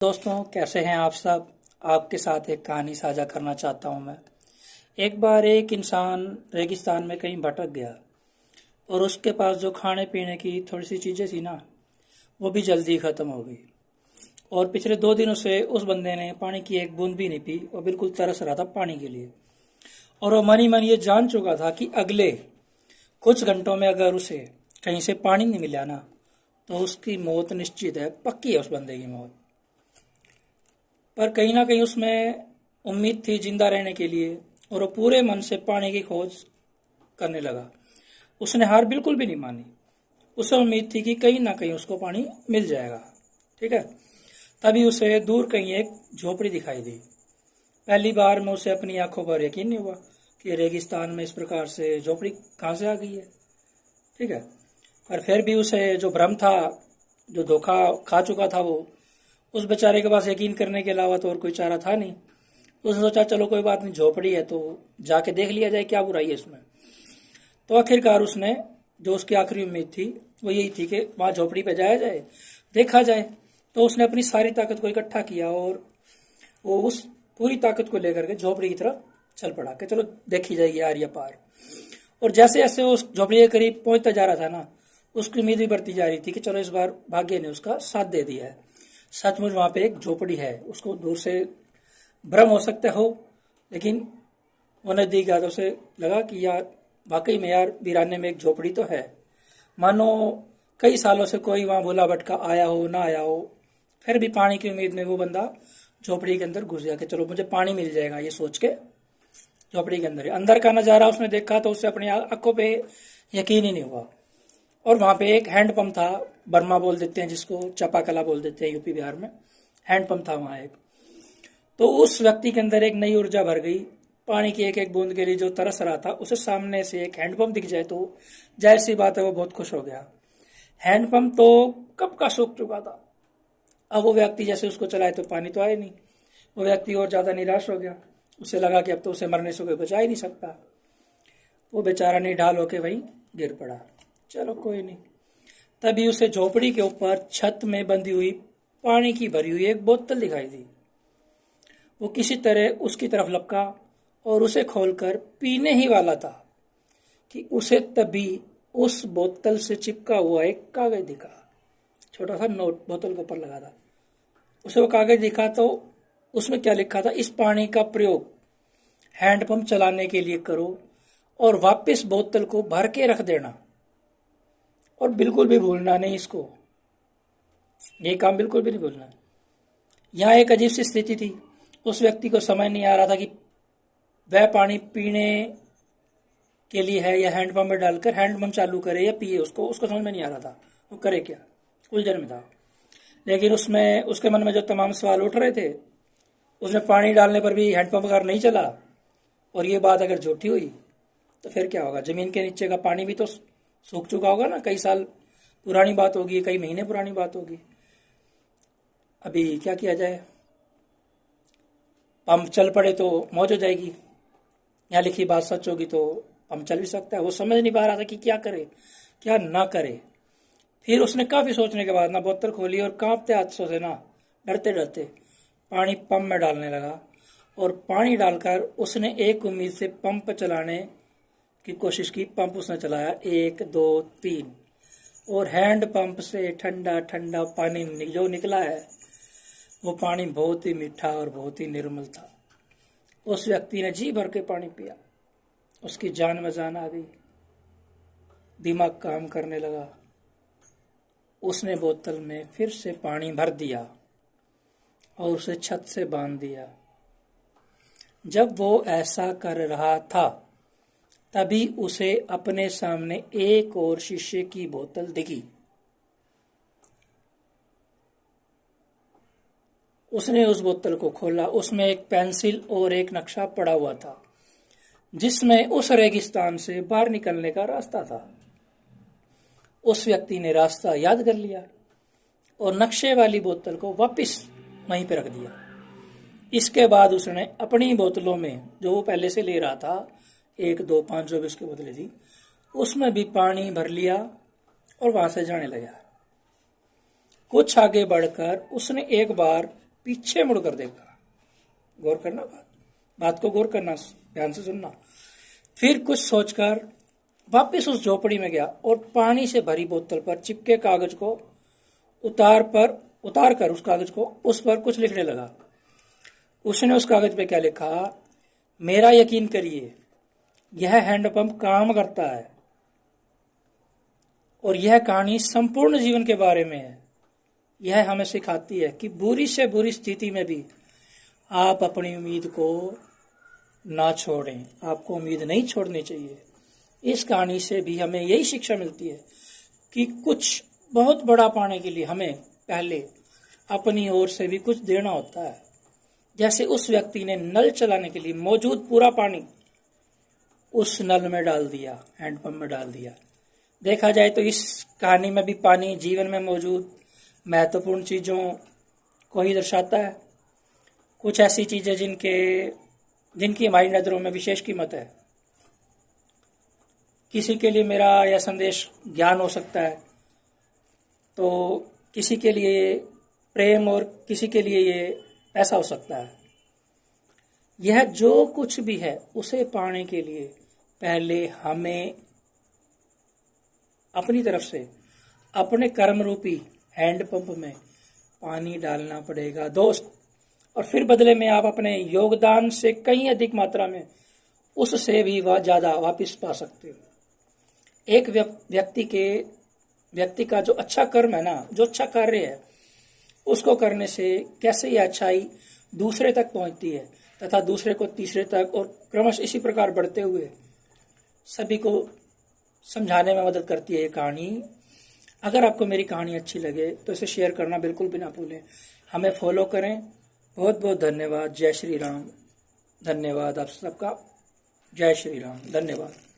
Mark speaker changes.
Speaker 1: दोस्तों, कैसे हैं आप सब। आपके साथ एक कहानी साझा करना चाहता हूं मैं। एक बार एक इंसान रेगिस्तान में कहीं भटक गया और उसके पास जो खाने पीने की थोड़ी सी चीज़ें थी ना, वो भी जल्दी ख़त्म हो गई। और पिछले 2 दिनों से उस बंदे ने पानी की एक बूंद भी नहीं पी। वो बिल्कुल तरस रहा था पानी के लिए। और वो मन ही मन ये जान चुका था कि अगले कुछ घंटों में अगर उसे कहीं से पानी नहीं मिला ना, तो उसकी मौत निश्चित है, पक्की है उस बंदे की मौत। पर कहीं ना कहीं उसमें उम्मीद थी जिंदा रहने के लिए, और वो पूरे मन से पानी की खोज करने लगा। उसने हार बिल्कुल भी नहीं मानी। उसे उम्मीद थी कि कहीं ना कहीं उसको पानी मिल जाएगा। ठीक है। तभी उसे दूर कहीं एक झोपड़ी दिखाई दी। पहली बार में उसे अपनी आंखों पर यकीन नहीं हुआ कि रेगिस्तान में इस प्रकार से झोपड़ी कहाँ से आ गई है। ठीक है। पर फिर भी उसे जो भ्रम था, जो धोखा खा चुका था, वो उस बेचारे के पास यकीन करने के अलावा तो और कोई चारा था नहीं। उसने सोचा चलो कोई बात नहीं, झोपड़ी है तो जाके देख लिया जाए, क्या बुराई है इसमें। तो आखिरकार उसने, जो उसकी आखिरी उम्मीद थी वो यही थी कि वहाँ झोपड़ी पे जाया जाए, देखा जाए। तो उसने अपनी सारी ताकत को इकट्ठा किया और वो उस पूरी ताकत को लेकर के झोपड़ी की तरफ चल पड़ा कि चलो देखी जाएगी यार ये पार। और जैसे जैसे वो उस झोपड़ी के करीब पहुंचता जा रहा था ना, उसकी उम्मीद भी बढ़ती जा रही थी कि चलो इस बार भाग्य ने उसका साथ दे दिया है, सचमुच वहां पे एक झोपड़ी है। उसको दूर से भ्रम हो सकता हो, लेकिन वो नजदीक आया तो उसे लगा कि यार वाकई में यार वीराने में एक झोपड़ी तो है। मानो कई सालों से कोई वहां भूला भटका आया हो ना आया हो, फिर भी पानी की उम्मीद में वो बंदा झोपड़ी के अंदर घुस गया कि चलो मुझे पानी मिल जाएगा, ये सोच के झोपड़ी के अंदर का नजारा उसने देखा तो उससे अपनी आंखों पे यकीन ही नहीं हुआ। और वहां पे एक हैंडपंप था, बर्मा बोल देते हैं जिसको, चापाकला बोल देते हैं यूपी बिहार में। हैंडपंप था वहां एक। तो उस व्यक्ति के अंदर एक नई ऊर्जा भर गई। पानी की एक एक बूंद के लिए जो तरस रहा था, उसे सामने से एक हैंडपंप दिख जाए तो जाहिर सी बात है वो बहुत खुश हो गया। हैंडपंप तो कब का सूख चुका था। अब वो व्यक्ति जैसे उसको चलाए तो पानी तो आए नहीं। वो व्यक्ति और ज्यादा निराश हो गया। उसे लगा कि अब तो उसे मरने से कोई बचा ही नहीं सकता। वो बेचारा निढाल होके वहीं गिर पड़ा। चलो कोई नहीं। तभी उसे झोपड़ी के ऊपर छत में बंधी हुई पानी की भरी हुई एक बोतल दिखाई दी। वो किसी तरह उसकी तरफ लपका और उसे खोलकर पीने ही वाला था कि उसे तभी उस बोतल से चिपका हुआ एक कागज दिखा। छोटा सा नोट बोतल के ऊपर लगा था। उसे वो कागज दिखा तो उसमें क्या लिखा था, इस पानी का प्रयोग हैंडपंप चलाने के लिए करो और वापस बोतल को भर के रख देना, और बिल्कुल भी भूलना नहीं इसको। ये काम बिल्कुल भी नहीं भूलना। यहाँ एक अजीब सी स्थिति थी। उस व्यक्ति को समझ नहीं आ रहा था कि वह पानी पीने के लिए है या हैंडपंप में डालकर हैंडपंप चालू करे या पिए। उसको समझ में नहीं आ रहा था वो करे क्या, उलझन में था। लेकिन उसमें उसके मन में जो तमाम सवाल उठ रहे थे, उसमें पानी डालने पर भी हैंडपंप अगर नहीं चला और ये बात अगर झूठी हुई तो फिर क्या होगा। जमीन के नीचे का पानी भी तो सूख चुका होगा ना, कई साल पुरानी बात होगी, कई महीने पुरानी बात होगी। अभी क्या किया जाए। पंप चल पड़े तो मौज हो जाएगी, यहाँ लिखी बात सच होगी तो पंप चल भी सकता है। वो समझ नहीं पा रहा था कि क्या करे क्या ना करे। फिर उसने काफी सोचने के बाद ना बोतल खोली और कांपते हाथों से ना, डरते डरते पानी पंप में डालने लगा। और पानी डालकर उसने एक उम्मीद से पंप चलाने की कोशिश की। पंप उसने चलाया 1 2 3, और हैंड पंप से ठंडा ठंडा पानी जो निकला है वो पानी बहुत ही मीठा और बहुत ही निर्मल था। उस व्यक्ति ने जी भर के पानी पिया। उसकी जान में जान आ गई, दिमाग काम करने लगा। उसने बोतल में फिर से पानी भर दिया और उसे छत से बांध दिया। जब वो ऐसा कर रहा था तभी उसे अपने सामने एक और शीशे की बोतल दिखी। उसने उस बोतल को खोला। उसमें एक पेंसिल और एक नक्शा पड़ा हुआ था जिसमें उस रेगिस्तान से बाहर निकलने का रास्ता था। उस व्यक्ति ने रास्ता याद कर लिया और नक्शे वाली बोतल को वापस वहीं पे रख दिया। इसके बाद उसने अपनी बोतलों में, जो वो पहले से ले रहा था, 1 2 5 जो भी उसकी बोतलें थी, उसमें भी पानी भर लिया और वहां से जाने लगा। कुछ आगे बढ़कर उसने एक बार पीछे मुड़कर देखा। गौर करना, बात को गौर करना, ध्यान से सुनना। फिर कुछ सोचकर वापस उस झोपड़ी में गया और पानी से भरी बोतल पर चिपके कागज को उतार कर उस कागज को उस पर कुछ लिखने लगा। उसने उस कागज पे क्या लिखा? मेरा यकीन करिए, यह हैंडपंप काम करता है और यह कहानी संपूर्ण जीवन के बारे में है। यह हमें सिखाती है कि बुरी से बुरी स्थिति में भी आप अपनी उम्मीद को ना छोड़ें। आपको उम्मीद नहीं छोड़नी चाहिए। इस कहानी से भी हमें यही शिक्षा मिलती है कि कुछ बहुत बड़ा पाने के लिए हमें पहले अपनी ओर से भी कुछ देना होता है। जैसे उस व्यक्ति ने नल चलाने के लिए मौजूद पूरा पानी उस नल में डाल दिया, हैंडपंप में डाल दिया। देखा जाए तो इस कहानी में भी पानी जीवन में मौजूद महत्वपूर्ण चीज़ों को ही दर्शाता है। कुछ ऐसी चीज़ें जिनकी हमारी नज़रों में विशेष कीमत है। किसी के लिए मेरा यह संदेश ज्ञान हो सकता है, तो किसी के लिए प्रेम और किसी के लिए ये पैसा हो सकता है। यह जो कुछ भी है उसे पाने के लिए पहले हमें अपनी तरफ से अपने कर्म रूपी हैंडपंप में पानी डालना पड़ेगा दोस्त, और फिर बदले में आप अपने योगदान से कहीं अधिक मात्रा में उससे भी ज़्यादा वापस पा सकते हो। एक व्यक्ति का जो अच्छा कर्म है ना, जो अच्छा कार्य है, उसको करने से कैसे ये अच्छाई दूसरे तक पहुंचती है तथा दूसरे को तीसरे तक और क्रमशः इसी प्रकार बढ़ते हुए सभी को समझाने में मदद करती है ये कहानी। अगर आपको मेरी कहानी अच्छी लगे तो इसे शेयर करना बिल्कुल भी ना भूलें। हमें फॉलो करें। बहुत बहुत धन्यवाद। जय श्री राम। धन्यवाद आप सबका। जय श्री राम। धन्यवाद।